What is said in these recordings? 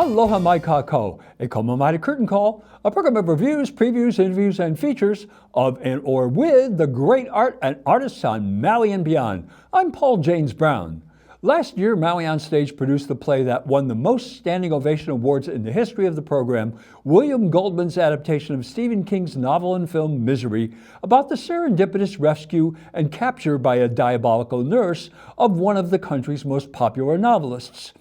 Aloha mai kako, a komo mai curtain call, a program of reviews, previews, interviews, and features of and or with the great art and artists on Maui and beyond. I'm Paul James Brown. Last year, Maui OnStage produced the play that won the most Standing Ovation Awards in the history of the program, William Goldman's adaptation of Stephen King's novel and film Misery, about the serendipitous rescue and capture by a diabolical nurse of one of the country's most popular novelists.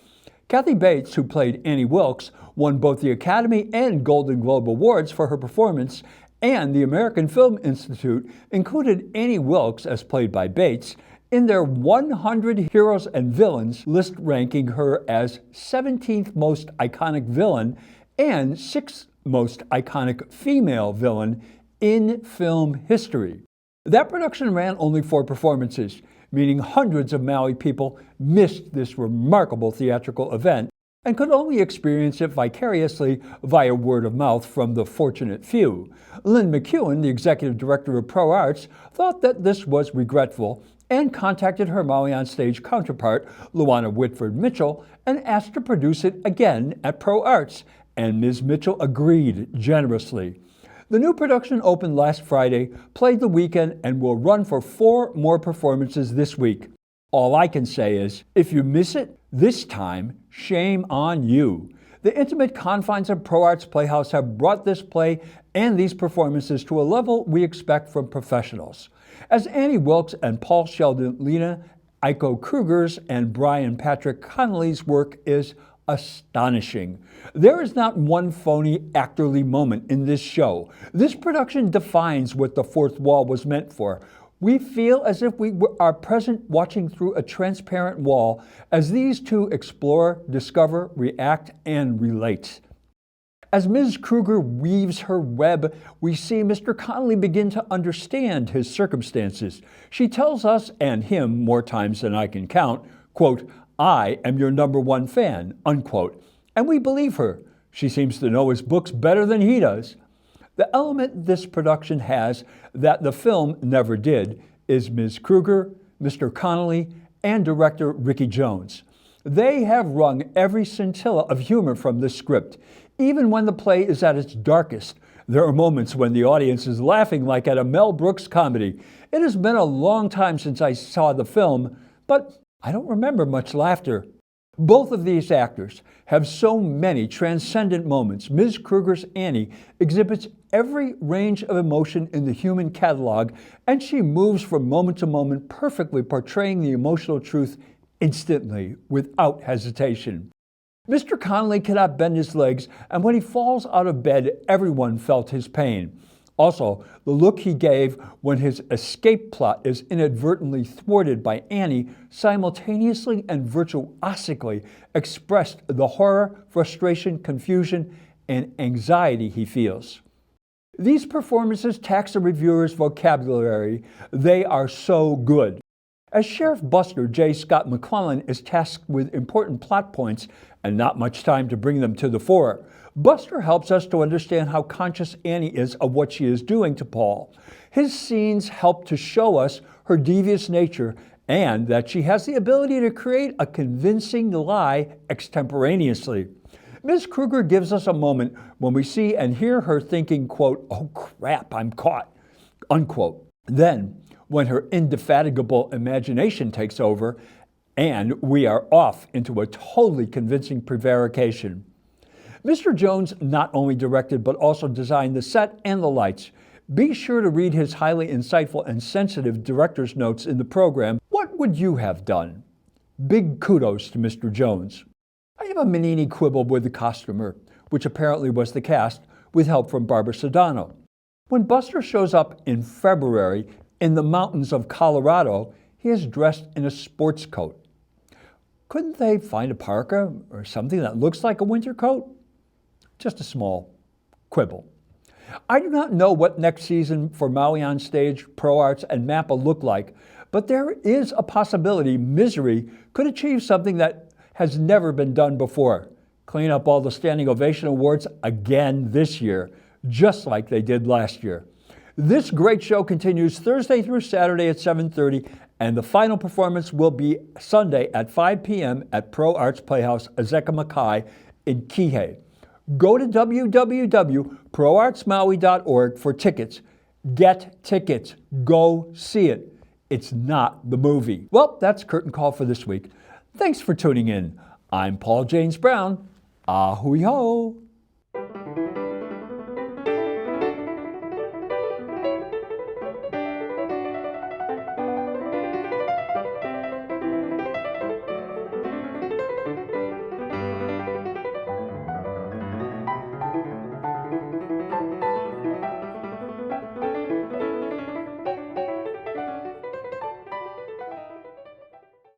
Kathy Bates, who played Annie Wilkes, won both the Academy and Golden Globe Awards for her performance, and the American Film Institute included Annie Wilkes, as played by Bates, in their 100 Heroes and Villains list, ranking her as 17th most iconic villain and 6th most iconic female villain in film history. That production ran only 4 performances, meaning hundreds of Maui people missed this remarkable theatrical event and could only experience it vicariously via word of mouth from the fortunate few. Lynn McEwen, the executive director of ProArts, thought that this was regretful and contacted her Maui OnStage counterpart, Luana Whitford Mitchell, and asked to produce it again at ProArts, and Ms. Mitchell agreed generously. The new production opened last Friday, played the weekend, and will run for 4 more performances this week. All I can say is, if you miss it this time, shame on you. The intimate confines of ProArts Playhouse have brought this play and these performances to a level we expect from professionals. As Annie Wilkes and Paul Sheldon, Lina Aiko Krueger's and Brian Patrick Connolly's work is astonishing. There is not one phony actorly moment in this show. This production defines what the fourth wall was meant for. We feel as if we are present watching through a transparent wall as these two explore, discover, react, and relate. As Ms. Krueger weaves her web, we see Mr. Connolly begin to understand his circumstances. She tells us, and him more times than I can count, quote, "I am your #1 fan," unquote. And we believe her. She seems to know his books better than he does. The element this production has that the film never did is Ms. Krueger, Mr. Connolly, and director Ricky Jones. They have wrung every scintilla of humor from this script. Even when the play is at its darkest, there are moments when the audience is laughing like at a Mel Brooks comedy. It has been a long time since I saw the film, but I don't remember much laughter. Both of these actors have so many transcendent moments. Ms. Krueger's Annie exhibits every range of emotion in the human catalog, and she moves from moment to moment, perfectly portraying the emotional truth instantly, without hesitation. Mr. Connolly cannot bend his legs, and when he falls out of bed, everyone felt his pain. Also, the look he gave when his escape plot is inadvertently thwarted by Annie simultaneously and virtuosically expressed the horror, frustration, confusion, and anxiety he feels. These performances tax a reviewer's vocabulary. They are so good. As Sheriff Buster J. Scott McLelland is tasked with important plot points and not much time to bring them to the fore, Buster helps us to understand how conscious Annie is of what she is doing to Paul. His scenes help to show us her devious nature and that she has the ability to create a convincing lie extemporaneously. Ms. Krueger gives us a moment when we see and hear her thinking, quote, "Oh crap, I'm caught," unquote. Then, when her indefatigable imagination takes over, and we are off into a totally convincing prevarication. Mr. Jones not only directed but also designed the set and the lights. Be sure to read his highly insightful and sensitive director's notes in the program. What would you have done? Big kudos to Mr. Jones. I have a Menini quibble with the costumer, which apparently was the cast, with help from Barbara Sedano. When Buster shows up in February in the mountains of Colorado, he is dressed in a sports coat. Couldn't they find a parka or something that looks like a winter coat? Just a small quibble. I do not know what next season for Maui OnStage, ProArts, and MAPPA look like, but there is a possibility Misery could achieve something that has never been done before. Clean up all the Standing Ovation Awards again this year, just like they did last year. This great show continues Thursday through Saturday at 7:30, and the final performance will be Sunday at 5 p.m. at ProArts Playhouse, Azekamakai, in Kihei. Go to www.proartsmaui.org for tickets. Get tickets. Go see it. It's not the movie. Well, that's Curtain Call for this week. Thanks for tuning in. I'm Paul James Brown. Ahui ho!